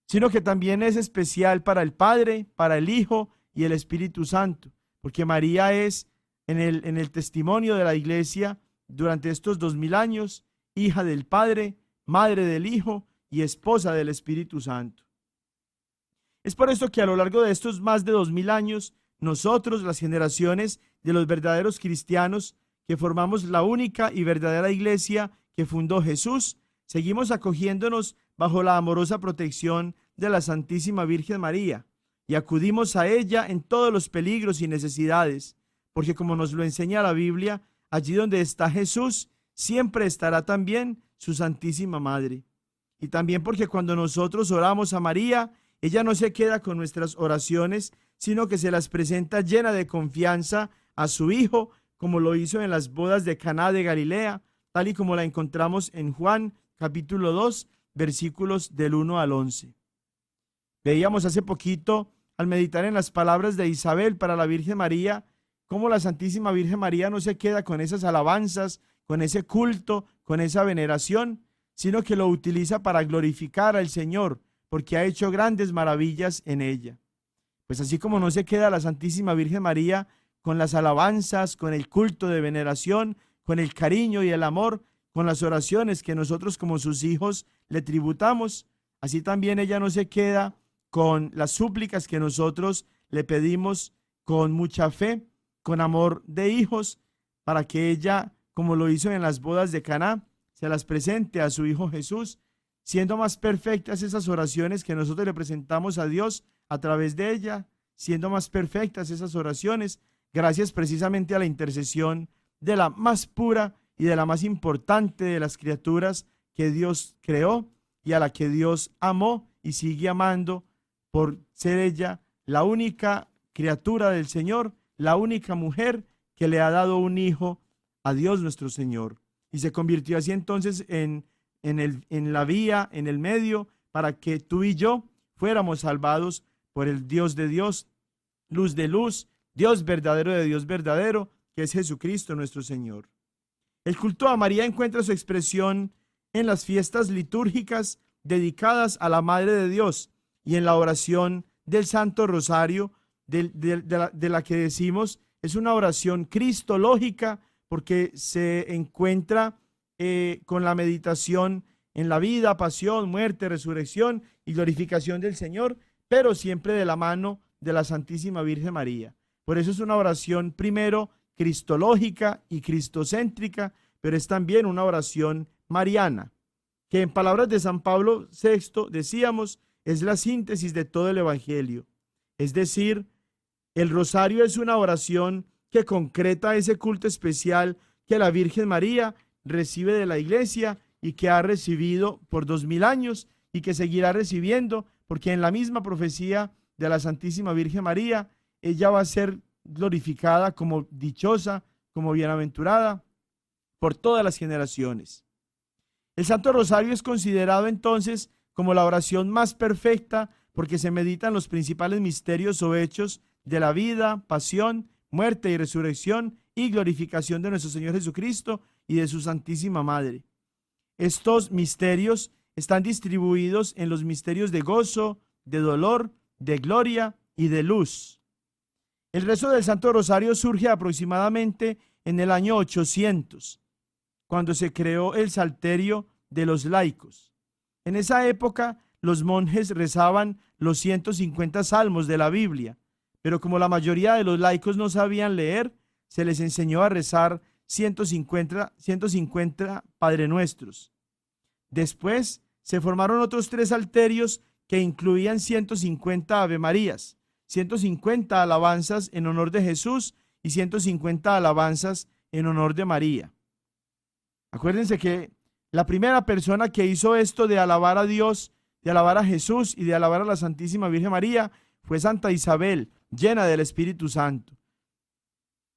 C: sino que también es especial para el Padre, para el Hijo y el Espíritu Santo, porque María es en el testimonio de la Iglesia durante estos 2000 años, hija del Padre, madre del Hijo y esposa del Espíritu Santo. Es por esto que a lo largo de estos más de 2000 años, nosotros, las generaciones de los verdaderos cristianos que formamos la única y verdadera iglesia que fundó Jesús, seguimos acogiéndonos bajo la amorosa protección de la Santísima Virgen María y acudimos a ella en todos los peligros y necesidades, porque como nos lo enseña la Biblia, allí donde está Jesús, siempre estará también su Santísima Madre. Y también porque cuando nosotros oramos a María, ella no se queda con nuestras oraciones, sino que se las presenta llena de confianza a su Hijo, como lo hizo en las bodas de Caná de Galilea, tal y como la encontramos en Juan capítulo 2, versículos del 1 al 11. Veíamos hace poquito, al meditar en las palabras de Isabel para la Virgen María, cómo la Santísima Virgen María no se queda con esas alabanzas, con ese culto, con esa veneración, sino que lo utiliza para glorificar al Señor, porque ha hecho grandes maravillas en ella. Pues así como no se queda la Santísima Virgen María con las alabanzas, con el culto de veneración, con el cariño y el amor, con las oraciones que nosotros como sus hijos le tributamos, así también ella no se queda con las súplicas que nosotros le pedimos con mucha fe, con amor de hijos, para que ella, como lo hizo en las bodas de Caná, se las presente a su Hijo Jesús, siendo más perfectas esas oraciones que nosotros le presentamos a Dios a través de ella, siendo más perfectas esas oraciones, gracias precisamente a la intercesión de la más pura y de la más importante de las criaturas que Dios creó y a la que Dios amó y sigue amando por ser ella la única criatura del Señor, la única mujer que le ha dado un hijo a Dios nuestro Señor. Y se convirtió así entonces en la vía, en el medio, para que tú y yo fuéramos salvados por el Dios de Dios, luz de luz, Dios verdadero de Dios verdadero, que es Jesucristo nuestro Señor. El culto a María encuentra su expresión en las fiestas litúrgicas dedicadas a la Madre de Dios y en la oración del Santo Rosario, de la que decimos es una oración cristológica, porque se encuentra con la meditación en la vida, pasión, muerte, resurrección y glorificación del Señor, pero siempre de la mano de la Santísima Virgen María. Por eso es una oración primero cristológica y cristocéntrica, pero es también una oración mariana, que en palabras de San Pablo VI decíamos es la síntesis de todo el Evangelio. Es decir, el rosario es una oración que concreta ese culto especial que la Virgen María recibe de la Iglesia y que ha recibido por 2000 años y que seguirá recibiendo, porque en la misma profecía de la Santísima Virgen María, ella va a ser glorificada como dichosa, como bienaventurada por todas las generaciones. El Santo Rosario es considerado entonces como la oración más perfecta porque se meditan los principales misterios o hechos de la vida, pasión, muerte y resurrección y glorificación de nuestro Señor Jesucristo y de su Santísima Madre. Estos misterios están distribuidos en los misterios de gozo, de dolor, de gloria y de luz. El rezo del Santo Rosario surge aproximadamente en el año 800, cuando se creó el Salterio de los laicos. En esa época, los monjes rezaban los 150 salmos de la Biblia, pero como la mayoría de los laicos no sabían leer, se les enseñó a rezar 150 Padre Nuestros. Después se formaron otros 3 salterios que incluían 150 Ave Marías, 150 alabanzas en honor de Jesús y 150 alabanzas en honor de María. Acuérdense que la primera persona que hizo esto de alabar a Dios, de alabar a Jesús y de alabar a la Santísima Virgen María fue Santa Isabel, llena del Espíritu Santo.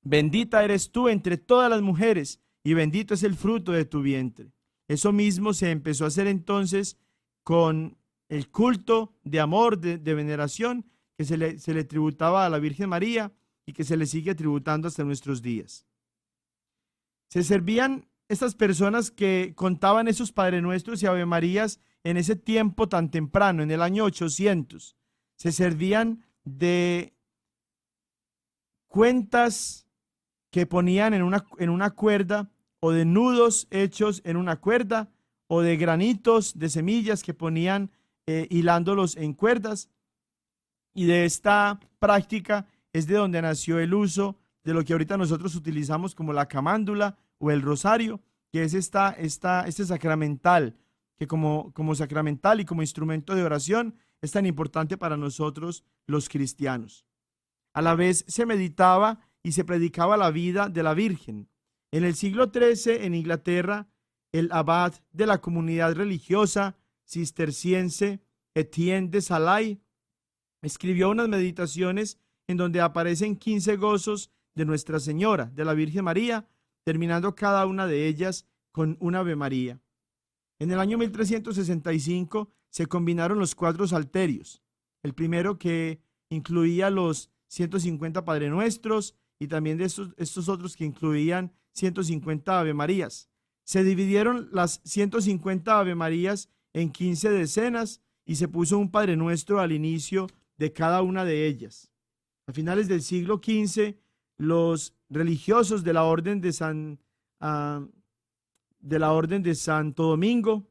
C: Bendita eres tú entre todas las mujeres y bendito es el fruto de tu vientre. Eso mismo se empezó a hacer entonces con el culto de amor, de veneración que se le tributaba a la Virgen María y que se le sigue tributando hasta nuestros días. Se servían estas personas que contaban esos Padre Nuestros y Ave Marías en ese tiempo tan temprano, en el año 800. Se servían de cuentas que ponían en una cuerda, o de nudos hechos en una cuerda, o de granitos de semillas que ponían hilándolos en cuerdas. Y de esta práctica es de donde nació el uso de lo que ahorita nosotros utilizamos como la camándula o el rosario, que es este sacramental, que como sacramental y como instrumento de oración es tan importante para nosotros los cristianos. A la vez se meditaba y se predicaba la vida de la Virgen. En el siglo XIII, en Inglaterra, el abad de la comunidad religiosa cisterciense Etienne de Salai escribió unas meditaciones en donde aparecen 15 gozos de Nuestra Señora, de la Virgen María, terminando cada una de ellas con una Ave María. En el año 1365 se combinaron los 4 salterios, el primero que incluía los 150 Padre Nuestros y también de estos otros que incluían 150 Ave Marías. Se dividieron las 150 Ave Marías en 15 decenas y se puso un Padre Nuestro al inicio de cada una de ellas. A finales del siglo XV, los religiosos de la orden de Santo Domingo,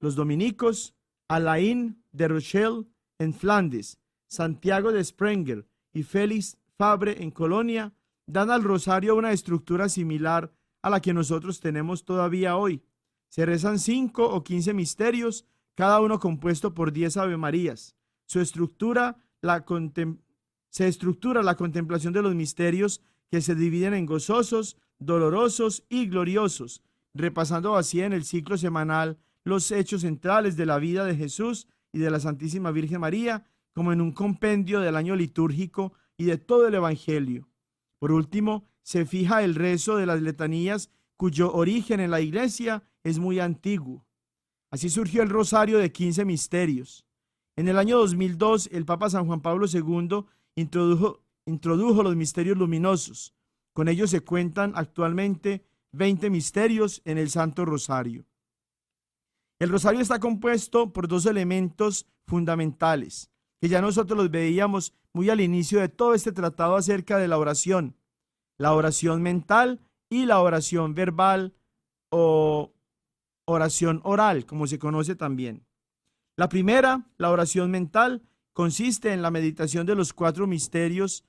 C: los dominicos, Alain de Rochelle en Flandes, Santiago de Sprenger y Félix Fabre en Colonia, dan al rosario una estructura similar a la que nosotros tenemos todavía hoy. Se rezan 5 o 15 misterios, cada uno compuesto por 10 Ave Marías. Se estructura la contemplación de los misterios, que se dividen en gozosos, dolorosos y gloriosos, repasando así en el ciclo semanal los hechos centrales de la vida de Jesús y de la Santísima Virgen María, como en un compendio del año litúrgico y de todo el Evangelio. Por último, se fija el rezo de las letanías, cuyo origen en la Iglesia es muy antiguo. Así surgió el rosario de 15 misterios. En el año 2002, el Papa San Juan Pablo II introdujo los misterios luminosos. Con ellos se cuentan actualmente 20 misterios en el Santo Rosario. El rosario está compuesto por 2 elementos fundamentales, que ya nosotros los veíamos muy al inicio de todo este tratado acerca de la oración mental y la oración verbal o oración oral, como se conoce también. La primera, la oración mental, consiste en la meditación de los 4 misterios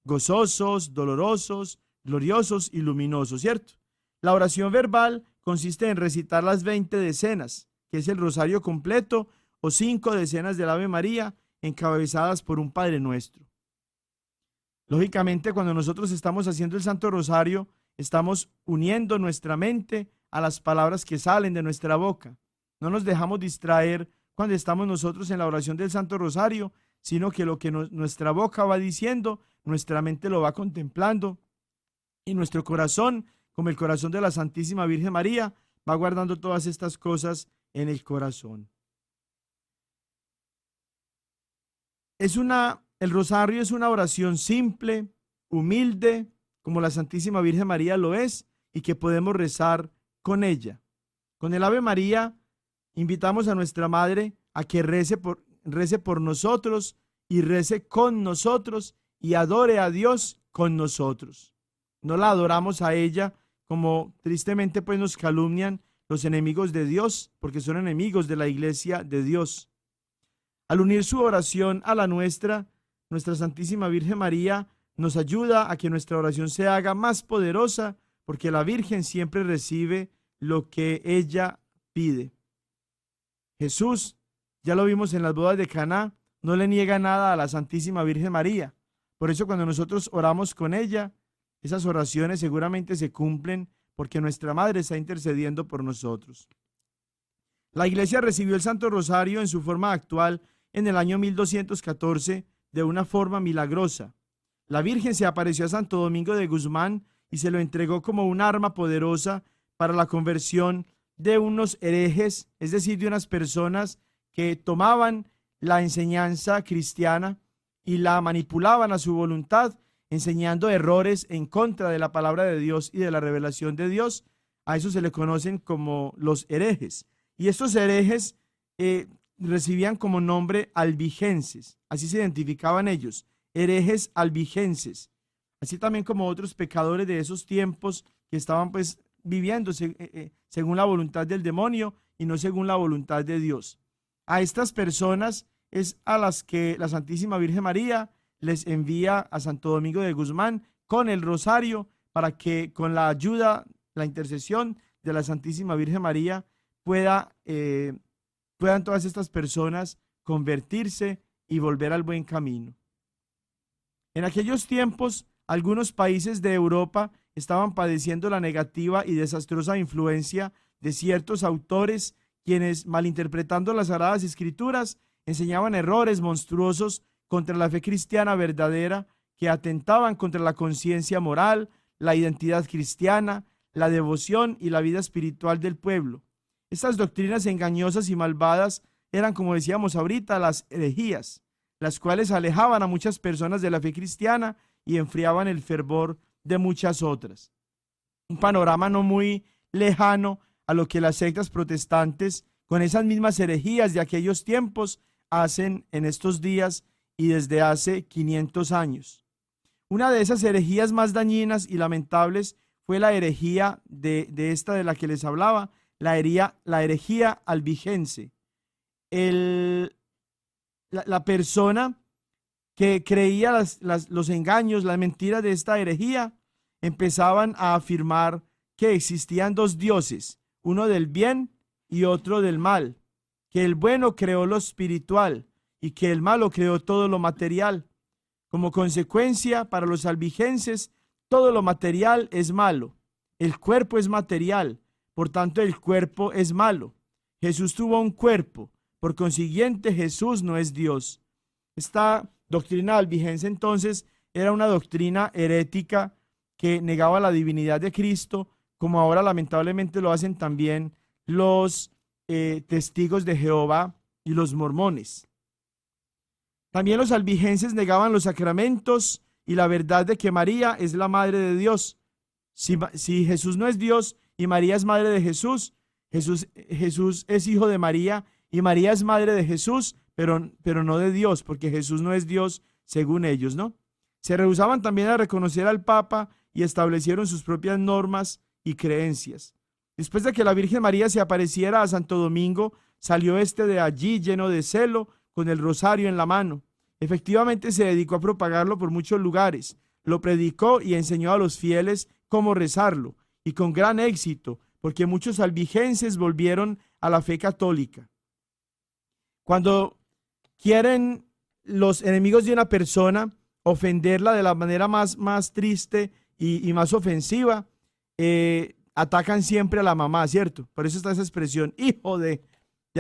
C: gozosos, dolorosos, gloriosos y luminosos, ¿cierto? La oración verbal consiste en recitar las 20 decenas, que es el rosario completo, o 5 decenas del Ave María, encabezadas por un Padre Nuestro. Lógicamente, cuando nosotros estamos haciendo el Santo Rosario, estamos uniendo nuestra mente a las palabras que salen de nuestra boca. No nos dejamos distraer cuando estamos nosotros en la oración del Santo Rosario, sino que lo que nuestra boca va diciendo, nuestra mente lo va contemplando y nuestro corazón, como el corazón de la Santísima Virgen María, va guardando todas estas cosas en el corazón. El rosario es una oración simple, humilde, como la Santísima Virgen María lo es, y que podemos rezar con ella. Con el Ave María invitamos a nuestra Madre a que rece por nosotros y rece con nosotros y adore a Dios con nosotros. No la adoramos a ella como tristemente pues nos calumnian los enemigos de Dios, porque son enemigos de la Iglesia de Dios. Al unir su oración a la nuestra Santísima Virgen María nos ayuda a que nuestra oración se haga más poderosa, porque la Virgen siempre recibe lo que ella pide. Jesús, ya lo vimos en las bodas de Caná, no le niega nada a la Santísima Virgen María. Por eso cuando nosotros oramos con ella, esas oraciones seguramente se cumplen porque nuestra Madre está intercediendo por nosotros. La Iglesia recibió el Santo Rosario en su forma actual en el año 1214 de una forma milagrosa. La Virgen se apareció a Santo Domingo de Guzmán y se lo entregó como un arma poderosa para la conversión de unos herejes, es decir, de unas personas que tomaban la enseñanza cristiana y la manipulaban a su voluntad, enseñando errores en contra de la palabra de Dios y de la revelación de Dios. A eso se le conocen como los herejes. Y estos herejes recibían como nombre albigenses, así se identificaban ellos, herejes albigenses, así también como otros pecadores de esos tiempos que estaban pues viviendo según la voluntad del demonio y no según la voluntad de Dios. A estas personas es a las que la Santísima Virgen María les envía a Santo Domingo de Guzmán con el rosario para que con la ayuda, la intercesión de la Santísima Virgen María puedan todas estas personas convertirse y volver al buen camino. En aquellos tiempos, algunos países de Europa estaban padeciendo la negativa y desastrosa influencia de ciertos autores quienes, malinterpretando las Sagradas Escrituras, enseñaban errores monstruosos contra la fe cristiana verdadera que atentaban contra la conciencia moral, la identidad cristiana, la devoción y la vida espiritual del pueblo. Estas doctrinas engañosas y malvadas eran, como decíamos ahorita, las herejías, las cuales alejaban a muchas personas de la fe cristiana y enfriaban el fervor de muchas otras. Un panorama no muy lejano a lo que las sectas protestantes, con esas mismas herejías de aquellos tiempos, hacen en estos días y desde hace 500 años. Una de esas herejías más dañinas y lamentables fue la herejía de esta de la que les hablaba, la herejía albigense. La persona que creía los engaños, las mentiras de esta herejía, empezaban a afirmar que existían dos dioses, uno del bien y otro del mal, que el bueno creó lo espiritual y que el malo creó todo lo material. Como consecuencia, para los albigenses, todo lo material es malo. El cuerpo es material, por tanto el cuerpo es malo. Jesús tuvo un cuerpo, por consiguiente Jesús no es Dios. Esta doctrina albigense entonces era una doctrina herética que negaba la divinidad de Cristo, como ahora lamentablemente lo hacen también los testigos de Jehová y los mormones. También los albigenses negaban los sacramentos y la verdad de que María es la madre de Dios. Si Jesús no es Dios y María es madre de Jesús, Jesús es hijo de María y María es madre de Jesús, pero no de Dios, porque Jesús no es Dios según ellos, ¿no? Se rehusaban también a reconocer al Papa y establecieron sus propias normas y creencias. Después de que la Virgen María se apareciera a Santo Domingo, salió de allí lleno de celo, con el rosario en la mano. Efectivamente se dedicó a propagarlo por muchos lugares, lo predicó y enseñó a los fieles cómo rezarlo, y con gran éxito, porque muchos albigenses volvieron a la fe católica. Cuando quieren los enemigos de una persona ofenderla de la manera más triste y más ofensiva, atacan siempre a la mamá, ¿cierto? Por eso está esa expresión, hijo de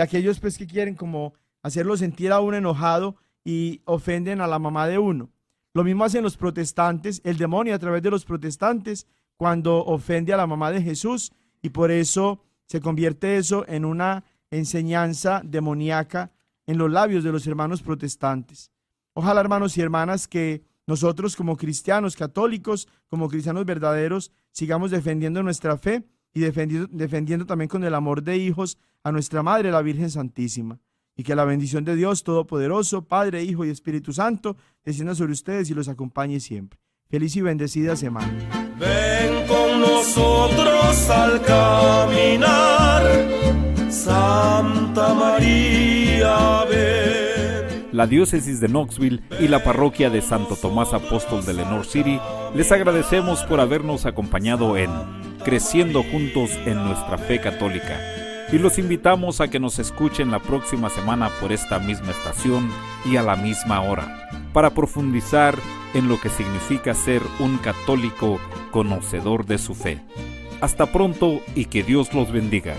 C: aquellos pues que quieren como hacerlo sentir a uno enojado y ofenden a la mamá de uno. Lo mismo hacen los protestantes, el demonio a través de los protestantes, cuando ofende a la mamá de Jesús, y por eso se convierte eso en una enseñanza demoníaca en los labios de los hermanos protestantes. Ojalá, hermanos y hermanas, que nosotros como cristianos católicos, como cristianos verdaderos, sigamos defendiendo nuestra fe y defendiendo también con el amor de hijos a nuestra Madre, la Virgen Santísima. Y que la bendición de Dios Todopoderoso, Padre, Hijo y Espíritu Santo, descienda sobre ustedes y los acompañe siempre. Feliz y bendecida semana.
D: Ven con nosotros al caminar, Santa María, ven.
B: la Diócesis de Knoxville y la Parroquia de Santo Tomás Apóstol de Lenoir City, les agradecemos por habernos acompañado en Creciendo Juntos en Nuestra Fe Católica. Y los invitamos a que nos escuchen la próxima semana por esta misma estación y a la misma hora, para profundizar en lo que significa ser un católico conocedor de su fe. Hasta pronto y que Dios los bendiga.